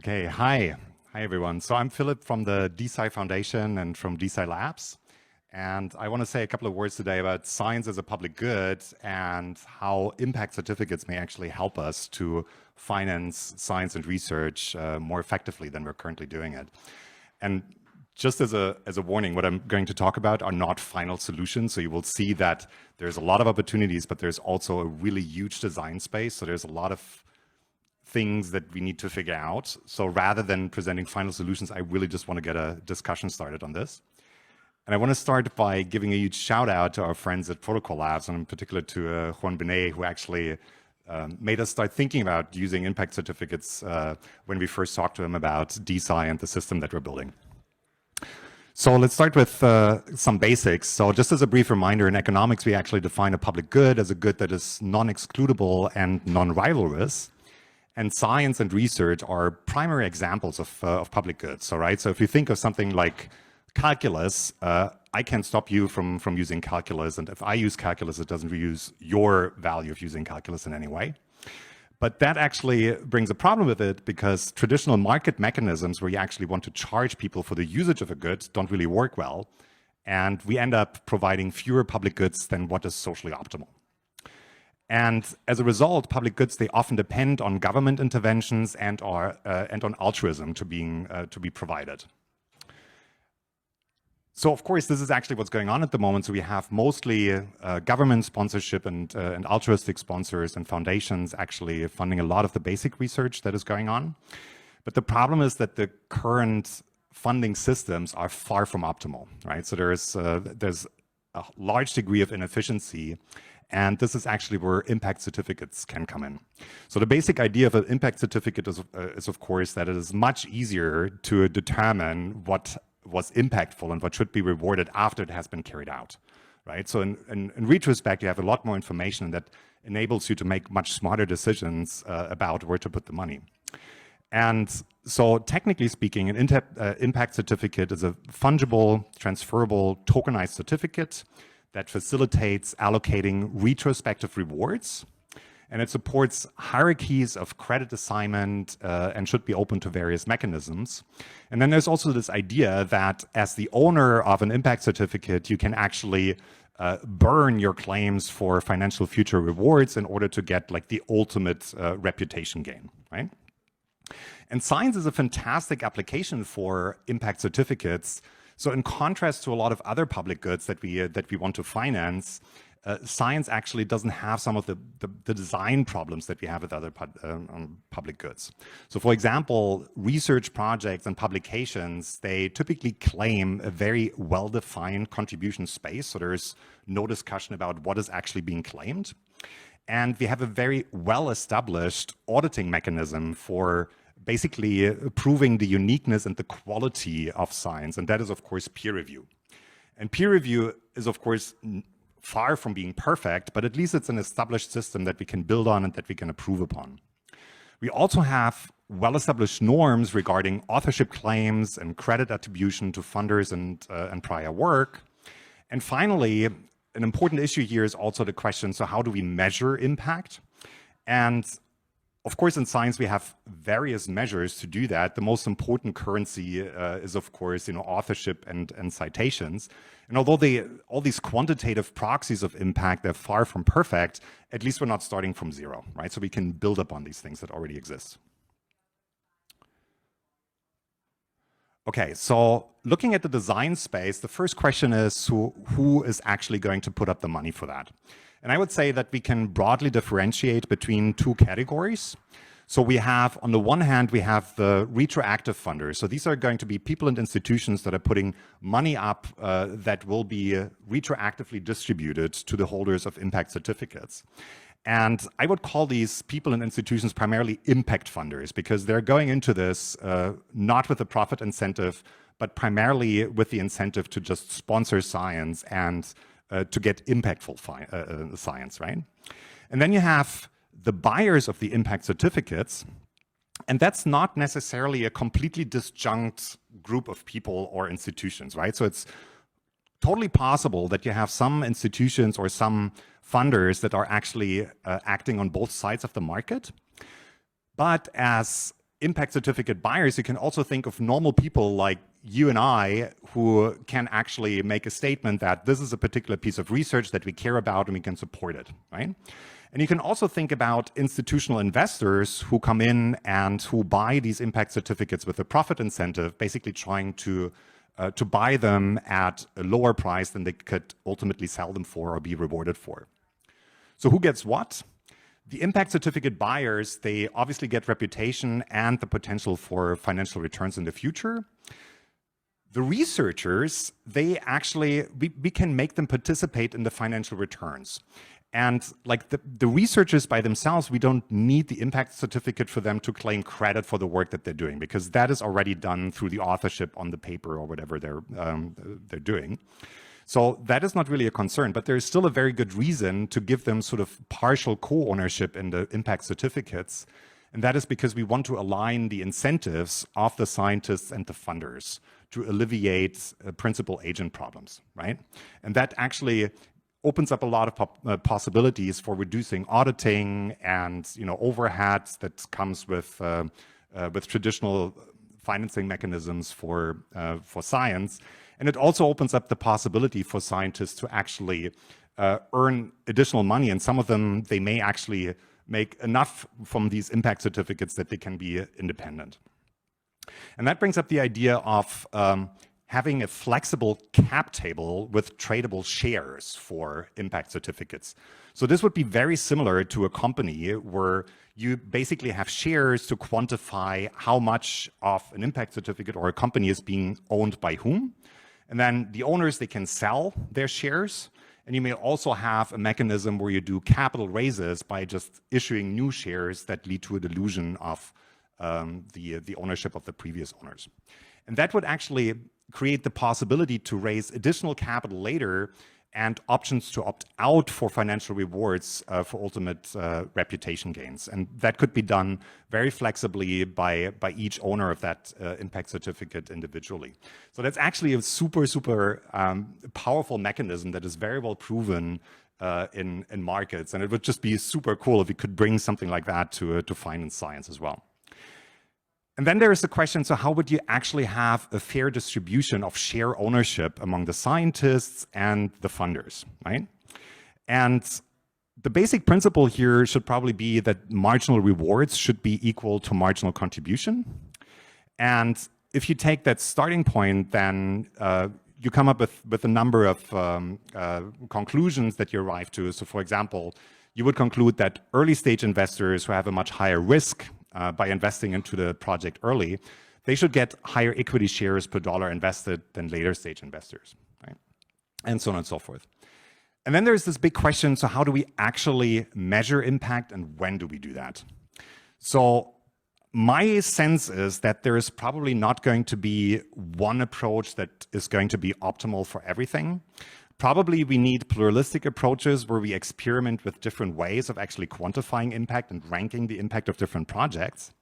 Okay, hi. Hi, everyone. So I'm Philipp from the DeSci Foundation and from DeSci Labs. And I want to say a couple of words today about science as a public good and how impact certificates may actually help us to finance science and research more effectively than we're currently doing it. And just as a warning, what I'm going to talk about are not final solutions. So you will see that there's a lot of opportunities, but there's also a really huge design space. So there's a lot of things that we need to figure out. So rather than presenting final solutions, I really just want to get a discussion started on this. And I want to start by giving a huge shout out to our friends at Protocol Labs, and in particular to Juan Benet, who actually made us start thinking about using impact certificates when we first talked to him about DeSci and the system that we're building. So let's start with some basics. So just as a brief reminder, in economics, we actually define a public good as a good that is non-excludable and non-rivalrous. And science and research are primary examples of public goods. So, right? So if you think of something like calculus, I can't stop you from using calculus. And if I use calculus, it doesn't reduce your value of using calculus in any way. But that actually brings a problem with it because traditional market mechanisms where you actually want to charge people for the usage of a good don't really work well. And we end up providing fewer public goods than what is socially optimal. And as a result, public goods, they often depend on government interventions and on altruism to be provided. So of course, this is actually what's going on at the moment. So we have mostly government sponsorship and altruistic sponsors and foundations actually funding a lot of the basic research that is going on. But the problem is that the current funding systems are far from optimal, right? So there's a large degree of inefficiency. And this is actually where impact certificates can come in. So the basic idea of an impact certificate is of course, that it is much easier to determine what was impactful and what should be rewarded after it has been carried out, right? So in retrospect, you have a lot more information that enables you to make much smarter decisions about where to put the money. And so technically speaking, an impact certificate is a fungible, transferable, tokenized certificate that facilitates allocating retrospective rewards, and it supports hierarchies of credit assignment and should be open to various mechanisms. And then there's also this idea that as the owner of an impact certificate, you can actually burn your claims for financial future rewards in order to get like the ultimate reputation gain, right? And science is a fantastic application for impact certificates. So in contrast to a lot of other public goods that we want to finance, science actually doesn't have some of the design problems that we have with other public goods. So for example, research projects and publications, they typically claim a very well-defined contribution space. So there's no discussion about what is actually being claimed. And we have a very well-established auditing mechanism for basically proving the uniqueness and the quality of science. And that is, of course, peer review. And peer review is, of course, far from being perfect, but at least it's an established system that we can build on and that we can improve upon. We also have well-established norms regarding authorship claims and credit attribution to funders and prior work. And finally, an important issue here is also the question, so how do we measure impact? And of course, in science, we have various measures to do that. The most important currency is, of course, authorship and citations. And although all these quantitative proxies of impact, they're far from perfect, at least we're not starting from zero, right? So we can build upon these things that already exist. Okay, so looking at the design space, the first question is who is actually going to put up the money for that? And I would say that we can broadly differentiate between two categories. So we have, on the one hand, we have the retroactive funders. So these are going to be people and institutions that are putting money up that will be retroactively distributed to the holders of impact certificates. And I would call these people and institutions primarily impact funders because they're going into this not with a profit incentive, but primarily with the incentive to just sponsor science and to get impactful science, right? And then you have the buyers of the impact certificates, and that's not necessarily a completely disjunct group of people or institutions, right? So it's totally possible that you have some institutions or some funders that are actually acting on both sides of the market. But as impact certificate buyers, you can also think of normal people like you and I who can actually make a statement that this is a particular piece of research that we care about and we can support it, right? And you can also think about institutional investors who come in and who buy these impact certificates with a profit incentive, basically trying to buy them at a lower price than they could ultimately sell them for or be rewarded for. So who gets what? The impact certificate buyers, they obviously get reputation and the potential for financial returns in the future. The researchers, they actually, we can make them participate in the financial returns. And like the researchers by themselves, we don't need the impact certificate for them to claim credit for the work that they're doing, because that is already done through the authorship on the paper or whatever they're doing. So that is not really a concern, but there is still a very good reason to give them sort of partial co-ownership in the impact certificates. And that is because we want to align the incentives of the scientists and the funders to alleviate principal agent problems, right? And that actually opens up a lot of possibilities for reducing auditing and overheads that comes with traditional financing mechanisms for science. And it also opens up the possibility for scientists to actually earn additional money. And some of them, they may actually make enough from these impact certificates that they can be independent. And that brings up the idea of having a flexible cap table with tradable shares for impact certificates. So this would be very similar to a company where you basically have shares to quantify how much of an impact certificate or a company is being owned by whom. And then the owners, they can sell their shares. And you may also have a mechanism where you do capital raises by just issuing new shares that lead to a dilution of the ownership of the previous owners. And that would actually create the possibility to raise additional capital later and options to opt out for financial rewards for ultimate reputation gains. And that could be done very flexibly by each owner of that impact certificate individually. So that's actually a super powerful mechanism that is very well proven in markets. And it would just be super cool if we could bring something like that to finance science as well. And then there is the question, so how would you actually have a fair distribution of share ownership among the scientists and the funders, right? And the basic principle here should probably be that marginal rewards should be equal to marginal contribution. And if you take that starting point, then you come up with a number of conclusions that you arrive to. So for example, you would conclude that early stage investors who have a much higher risk by investing into the project early, they should get higher equity shares per dollar invested than later stage investors, right? And so on and so forth. And then there's this big question, so how do we actually measure impact and when do we do that? So my sense is that there is probably not going to be one approach that is going to be optimal for everything. Probably we need pluralistic approaches where we experiment with different ways of actually quantifying impact and ranking the impact of different projects.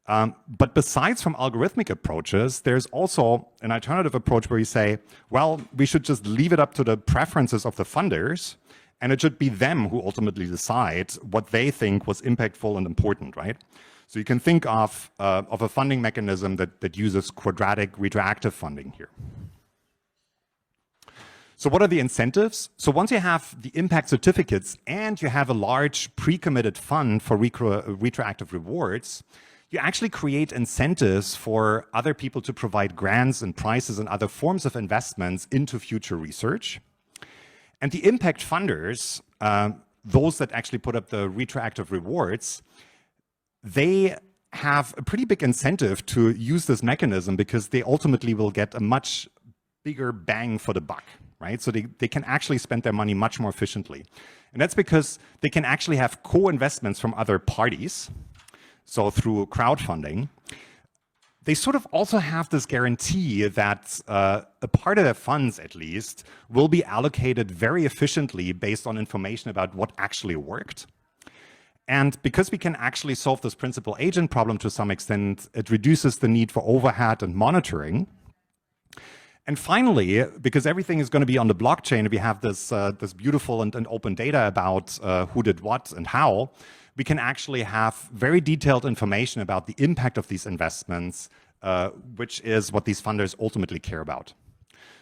But besides from algorithmic approaches, there's also an alternative approach where you say, well, we should just leave it up to the preferences of the funders, and it should be them who ultimately decide what they think was impactful and important, right? So you can think of a funding mechanism that uses quadratic retroactive funding here. So what are the incentives? So once you have the impact certificates and you have a large pre-committed fund for retroactive rewards, you actually create incentives for other people to provide grants and prizes and other forms of investments into future research. And the impact funders, those that actually put up the retroactive rewards, they have a pretty big incentive to use this mechanism because they ultimately will get a much bigger bang for the buck, right? So they can actually spend their money much more efficiently. And that's because they can actually have co-investments from other parties. So through crowdfunding, they sort of also have this guarantee that a part of their funds, at least, will be allocated very efficiently based on information about what actually worked. And because we can actually solve this principal agent problem to some extent, it reduces the need for overhead and monitoring. And finally, because everything is going to be on the blockchain, we have this beautiful and open data about who did what and how, we can actually have very detailed information about the impact of these investments, which is what these funders ultimately care about.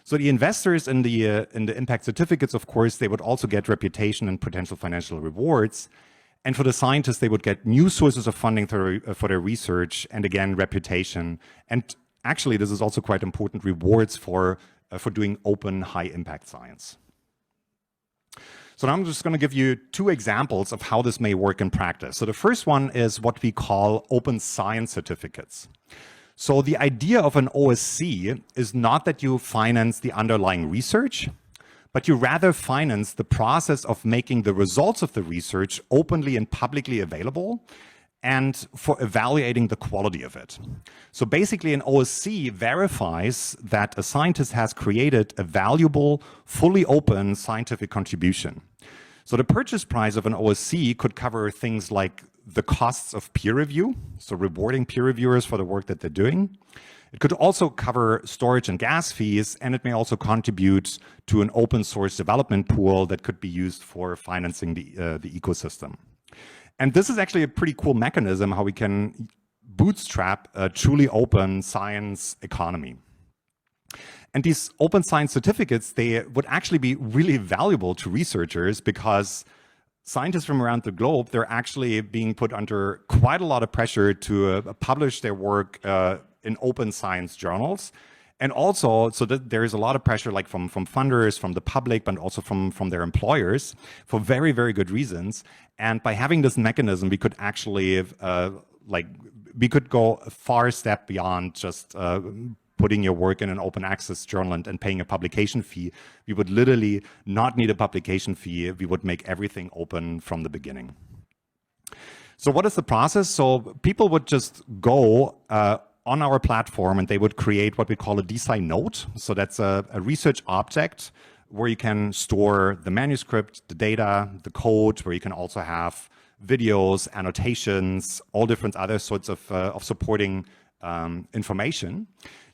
So the investors in the impact certificates, of course, they would also get reputation and potential financial rewards. And for the scientists, they would get new sources of funding for their research, and again, reputation. And actually, this is also quite important, rewards for doing open, high-impact science. So now I'm just going to give you two examples of how this may work in practice. So the first one is what we call open science certificates. So the idea of an OSC is not that you finance the underlying research, but you rather finance the process of making the results of the research openly and publicly available and for evaluating the quality of it. So basically an OSC verifies that a scientist has created a valuable, fully open scientific contribution. So the purchase price of an OSC could cover things like the costs of peer review, so rewarding peer reviewers for the work that they're doing. It could also cover storage and gas fees, and it may also contribute to an open source development pool that could be used for financing the ecosystem. And this is actually a pretty cool mechanism how we can bootstrap a truly open science economy. And these open science certificates, they would actually be really valuable to researchers because scientists from around the globe, they're actually being put under quite a lot of pressure to publish their work in open science journals. And also, so that there is a lot of pressure like from funders, from the public, but also from their employers for very, very good reasons. And by having this mechanism, we could actually, we could go a far step beyond just putting your work in an open access journal and paying a publication fee. We would literally not need a publication fee. We would make everything open from the beginning. So what is the process? So people would just go on our platform and they would create what we call a DeSci node. So that's a research object where you can store the manuscript, the data, the code, where you can also have videos, annotations, all different other sorts of supporting information.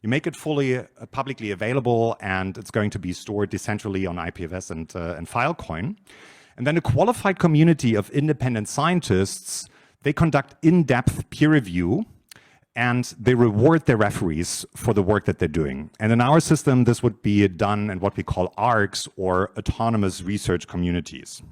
You make it fully publicly available, and it's going to be stored decentrally on IPFS and Filecoin. And then a qualified community of independent scientists, they conduct in-depth peer review, and they reward their referees for the work that they're doing. And in our system, this would be done in what we call ARCs, or autonomous research communities.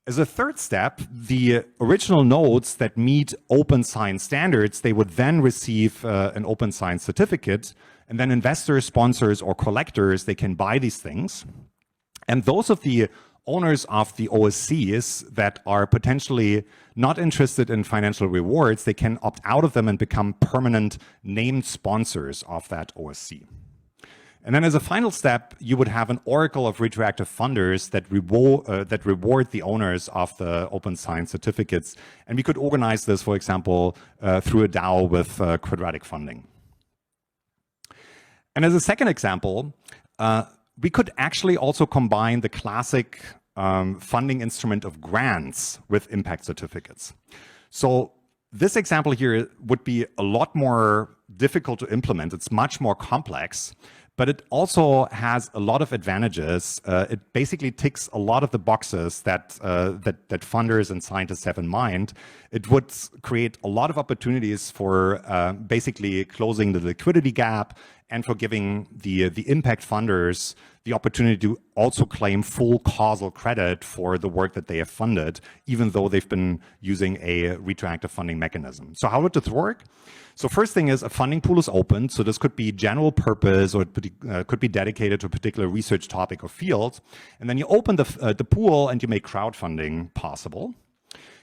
As a third step, the original nodes that meet open science standards, they would then receive an open science certificate, and then investors, sponsors, or collectors, they can buy these things. And those of the owners of the OSCs that are potentially not interested in financial rewards, they can opt out of them and become permanent named sponsors of that OSC. And then as a final step, you would have an oracle of retroactive funders that reward the owners of the open science certificates. And we could organize this, for example, through a DAO with quadratic funding. And as a second example, we could actually also combine the classic funding instrument of grants with impact certificates. So this example here would be a lot more difficult to implement. It's much more complex, but it also has a lot of advantages. It basically ticks a lot of the boxes that funders and scientists have in mind. It would create a lot of opportunities for basically closing the liquidity gap and for giving the impact funders the opportunity to also claim full causal credit for the work that they have funded, even though they've been using a retroactive funding mechanism. So how would this work? So first thing is a funding pool is open. So this could be general purpose, or it could be dedicated to a particular research topic or field. And then you open the pool and you make crowdfunding possible.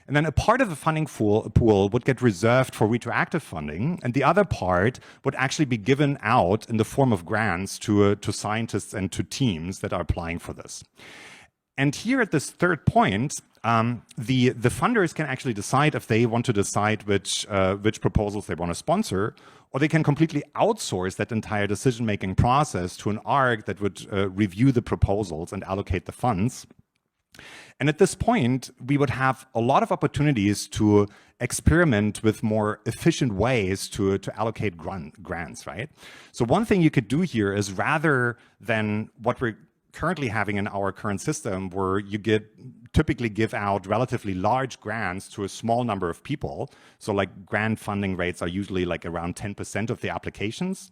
And then a part of the funding pool would get reserved for retroactive funding, and the other part would actually be given out in the form of grants to scientists and to teams that are applying for this. And here at this third point, the funders can actually decide if they want to decide which proposals they want to sponsor, or they can completely outsource that entire decision-making process to an ARC that would review the proposals and allocate the funds. And at this point, we would have a lot of opportunities to experiment with more efficient ways to allocate grants, right? So one thing you could do here is, rather than what we're currently having in our current system, where you typically give out relatively large grants to a small number of people. So like grant funding rates are usually like around 10% of the applications,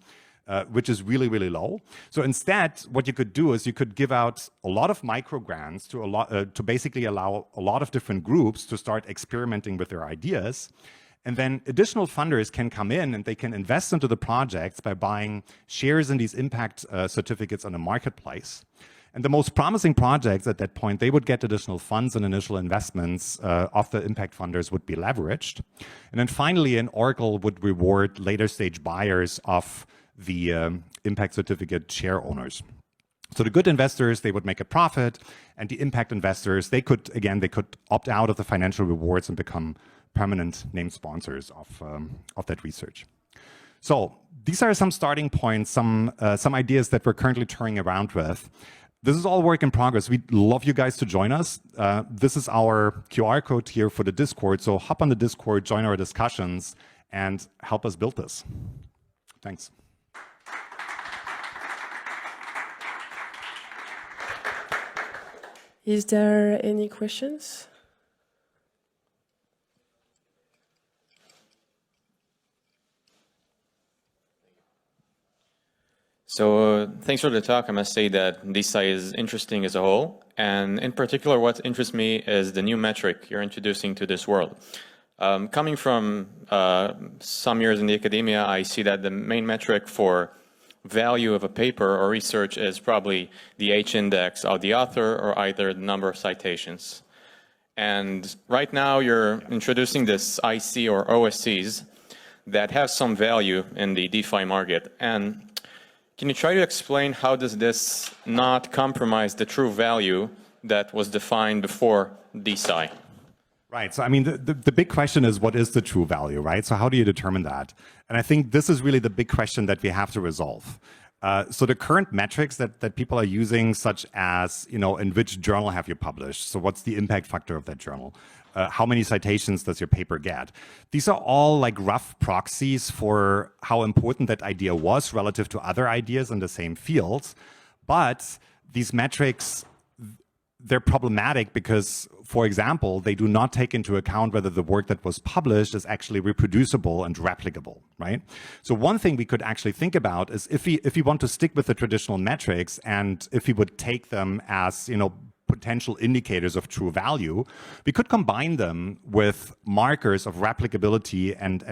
which is really, really low. So instead, what you could do is you could give out a lot of micro grants to basically allow a lot of different groups to start experimenting with their ideas. And then additional funders can come in and they can invest into the projects by buying shares in these impact certificates on the marketplace. And the most promising projects at that point, they would get additional funds and initial investments of the impact funders would be leveraged. And then finally, an Oracle would reward later stage buyers of the impact certificate share owners. So the good investors, they would make a profit, and the impact investors, they could opt out of the financial rewards and become permanent named sponsors of that research. So these are some starting points, some ideas that we're currently toying around with. This is all work in progress. We'd love you guys to join us. This is our QR code here for the Discord. So hop on the Discord, join our discussions, and help us build this. Thanks. Is there any questions? So thanks for the talk. I must say that DeSci is interesting as a whole. And in particular, what interests me is the new metric you're introducing to this world. Coming from some years in the academia, I see that the main metric for value of a paper or research is probably the H-index of the author or either the number of citations. And right now you're introducing this IC or OSCs that have some value in the DeFi market. And can you try to explain how does this not compromise the true value that was defined before DeSci? Right. So, I mean, the big question is, what is the true value, right? So how do you determine that? And I think this is really the big question that we have to resolve. So the current metrics that people are using, such as, in which journal have you published? So what's the impact factor of that journal? How many citations does your paper get? These are all like rough proxies for how important that idea was relative to other ideas in the same fields. But these metrics, they're problematic because, for example, they do not take into account whether the work that was published is actually reproducible and replicable, right? So one thing we could actually think about is if we want to stick with the traditional metrics, and if we would take them as, potential indicators of true value, we could combine them with markers of replicability and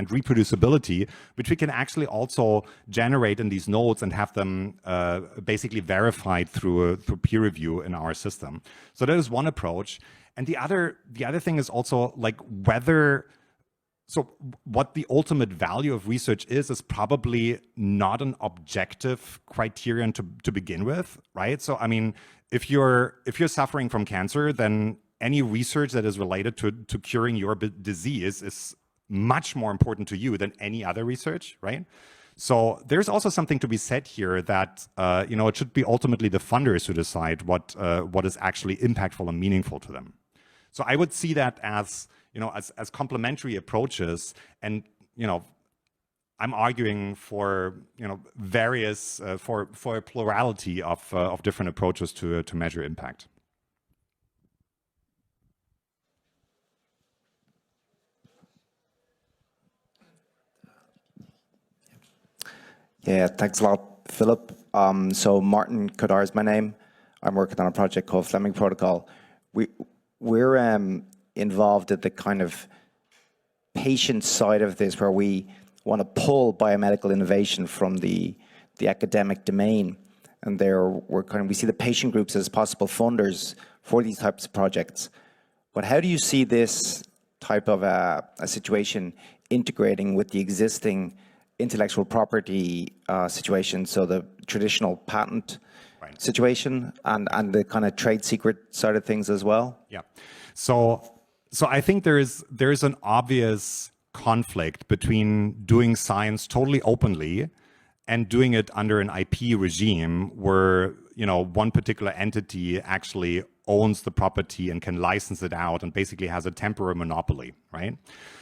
reproducibility, which we can actually also generate in these nodes and have them basically verified through peer review in our system. So that is one approach. And the other thing is also like what the ultimate value of research is probably not an objective criterion to begin with, right? So, I mean, if you're suffering from cancer, then any research that is related to curing your disease is much more important to you than any other research, right? So there's also something to be said here that, it should be ultimately the funders who decide what is actually impactful and meaningful to them. So I would see that as complementary approaches, and I'm arguing for various for a plurality of different approaches to measure impact. Yeah, thanks a lot, Philip. So Martin Kodar is my name. I'm working on a project called Fleming Protocol. We're involved at the kind of patient side of this, where we want to pull biomedical innovation from the academic domain, and we see the patient groups as possible funders for these types of projects. But how do you see this type of a situation integrating with the existing intellectual property situation, so the traditional patent situation and the kind of trade secret side of things as well? Yeah. So I think there's an obvious conflict between doing science totally openly and doing it under an IP regime where one particular entity actually owns the property and can license it out and basically has a temporary monopoly, right?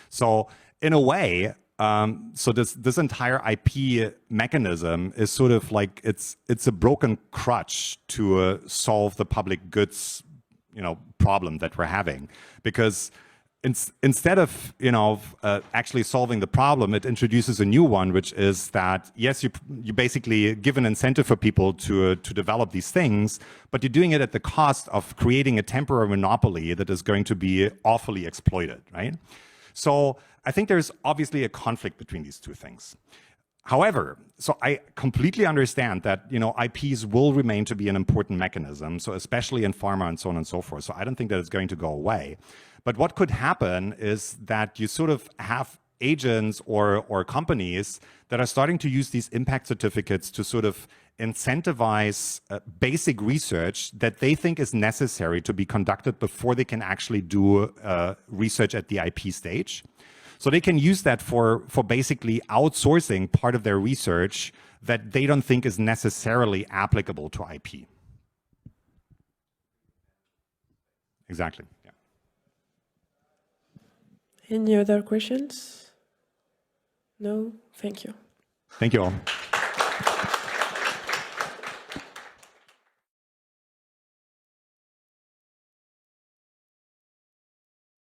So in a way, So this entire IP mechanism is sort of like it's a broken crutch to solve the public goods, problem that we're having, because instead of actually solving the problem, it introduces a new one, which is that yes, you basically give an incentive for people to develop these things, but you're doing it at the cost of creating a temporary monopoly that is going to be awfully exploited, right? So I think there's obviously a conflict between these two things. However, so I completely understand that IPs will remain to be an important mechanism, so especially in pharma and so on and so forth. So I don't think that it's going to go away. But what could happen is that you sort of have agents or companies that are starting to use these impact certificates to sort of incentivize basic research that they think is necessary to be conducted before they can actually do research at the IP stage. So they can use that for basically outsourcing part of their research that they don't think is necessarily applicable to IP. Exactly. Yeah. Any other questions? No? Thank you. Thank you all.